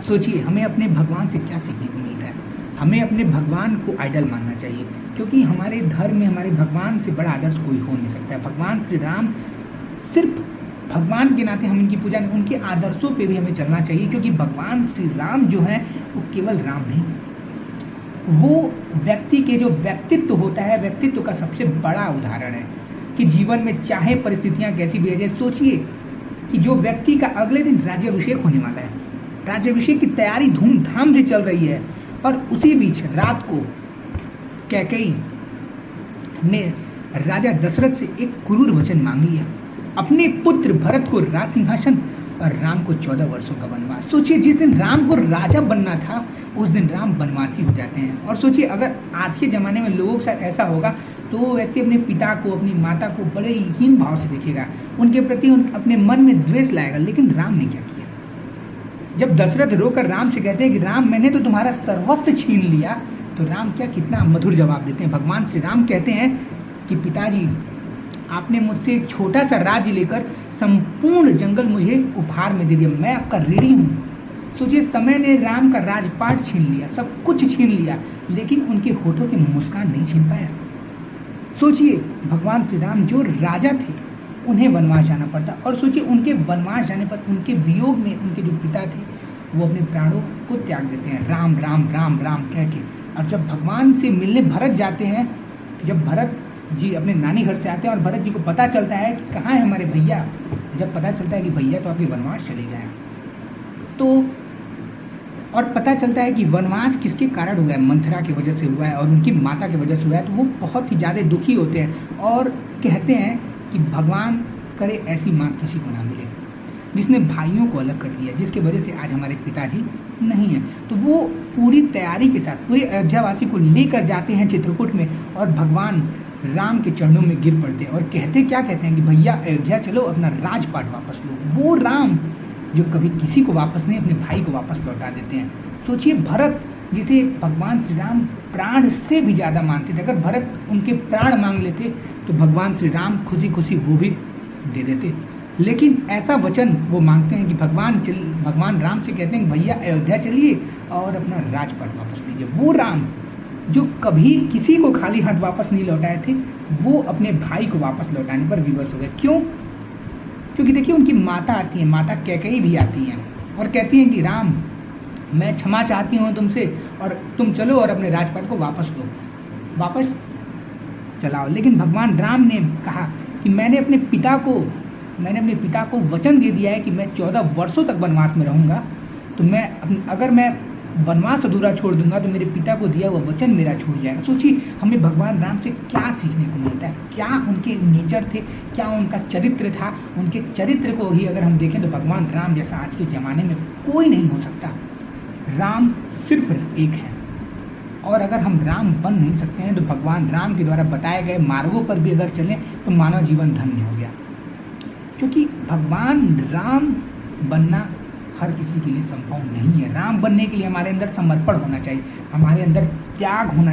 सोचिए हमें अपने भगवान से क्या सीखने को मिलता है। हमें अपने भगवान को आइडल मानना चाहिए, क्योंकि हमारे धर्म में हमारे भगवान से बड़ा आदर्श कोई हो नहीं सकता है। भगवान श्री राम सिर्फ भगवान के नाते हम इनकी पूजा नहीं, उनके आदर्शों पे भी हमें चलना चाहिए, क्योंकि भगवान श्री राम जो हैं वो केवल राम नहीं, वो व्यक्ति के जो व्यक्तित्व होता है, व्यक्तित्व का सबसे बड़ा उदाहरण है कि जीवन में चाहे परिस्थितियां कैसी भी आ जाए। सोचिए कि जो व्यक्ति का अगले दिन राज्याभिषेक होने वाला है, राज्याभिषेक की तैयारी धूमधाम से चल रही है, और उसी बीच रात को कैकेयी ने राजा दशरथ से एक क्रूर वचन मांग लिया, अपने पुत्र भरत को राज सिंहासन और राम को 14 वर्षों का वनवास। सोचिए जिस दिन राम को राजा बनना था उस दिन राम वनवासी हो जाते हैं। और सोचिए अगर आज के ज़माने में लोगों के साथ ऐसा होगा तो वो व्यक्ति अपने पिता को, अपनी माता को बड़े हीन भाव से देखेगा, उनके प्रति अपने मन में द्वेष लाएगा। लेकिन राम ने क्या किया? जब दशरथ रोकर राम से कहते हैं कि राम मैंने तो तुम्हारा सर्वस्व छीन लिया, तो राम क्या कितना मधुर जवाब देते हैं। भगवान श्री राम कहते हैं कि पिताजी आपने मुझसे एक छोटा सा राज्य लेकर संपूर्ण जंगल मुझे उपहार में दे दिया, मैं आपका ऋणी हूँ। सोचिए समय ने राम का राजपाट छीन लिया, सब कुछ छीन लिया, लेकिन उनके होठों की मुस्कान नहीं छीन पाया। सोचिए भगवान श्री राम जो राजा थे उन्हें वनवास जाना पड़ता, और सोचिए उनके वनवास जाने पर उनके वियोग में उनके जो पिता थे वो अपने प्राणों को त्याग देते हैं, राम राम राम राम कह के। और जब भगवान से मिलने भरत जाते हैं, जब भरत जी अपने नानी घर से आते हैं और भरत जी को पता चलता है कि कहाँ है हमारे भैया, जब पता चलता है कि भैया तो आपके वनवास चले गए हैं, तो और पता चलता है कि वनवास किसके कारण हुआ है, मंथरा की वजह से हुआ है और उनकी माता की वजह से हुआ है, तो वो बहुत ही ज़्यादा दुखी होते हैं और कहते हैं कि भगवान करे ऐसी माँ किसी को ना मिले जिसने भाइयों को अलग कर दिया, जिसकी वजह से आज हमारे पिताजी नहीं हैं। तो वो पूरी तैयारी के साथ पूरे अयोध्यावासी को लेकर जाते हैं चित्रकूट में, और भगवान राम के चरणों में गिर पड़ते हैं और क्या कहते हैं कि भैया अयोध्या चलो, अपना राजपाट वापस लो। वो राम जो कभी किसी को वापस नहीं, अपने भाई को वापस लौटा देते हैं। सोचिए भरत जिसे भगवान श्री राम प्राण से भी ज़्यादा मानते थे, अगर भरत उनके प्राण मांग लेते तो भगवान श्री राम खुशी खुशी वो भी दे देते, लेकिन ऐसा वचन वो मांगते हैं कि भगवान राम से कहते हैं कि भैया अयोध्या चलिए और अपना राजपाट वापस लीजिए। वो राम जो कभी किसी को खाली हाथ वापस नहीं लौटाए थे, वो अपने भाई को वापस लौटाने पर विवश हो गए। क्यों? क्योंकि देखिए उनकी माता आती है, माता कैकेयी भी आती हैं और कहती हैं कि राम मैं क्षमा चाहती हूँ तुमसे, और तुम चलो और अपने राजपाट को वापस लो, वापस चलाओ। लेकिन भगवान राम ने कहा कि मैंने अपने पिता को वचन दे दिया है कि मैं 14 वर्षों तक वनवास में रहूँगा, तो अगर मैं वनवास अधूरा छोड़ दूंगा तो मेरे पिता को दिया हुआ वचन मेरा छूट जाएगा। सोचिए हमें भगवान राम से क्या सीखने को मिलता है, क्या उनके नेचर थे, क्या उनका चरित्र था। उनके चरित्र को ही अगर हम देखें तो भगवान राम जैसा आज के ज़माने में कोई नहीं हो सकता। राम सिर्फ एक है, और अगर हम राम बन नहीं सकते हैं तो भगवान राम के द्वारा बताए गए मार्गों पर भी अगर चलें तो मानव जीवन धन्य हो गया, क्योंकि भगवान राम बनना हर किसी के लिए संभव नहीं है। राम बनने के लिए हमारे अंदर समर्पण होना चाहिए, हमारे अंदर त्याग होना चाहिए।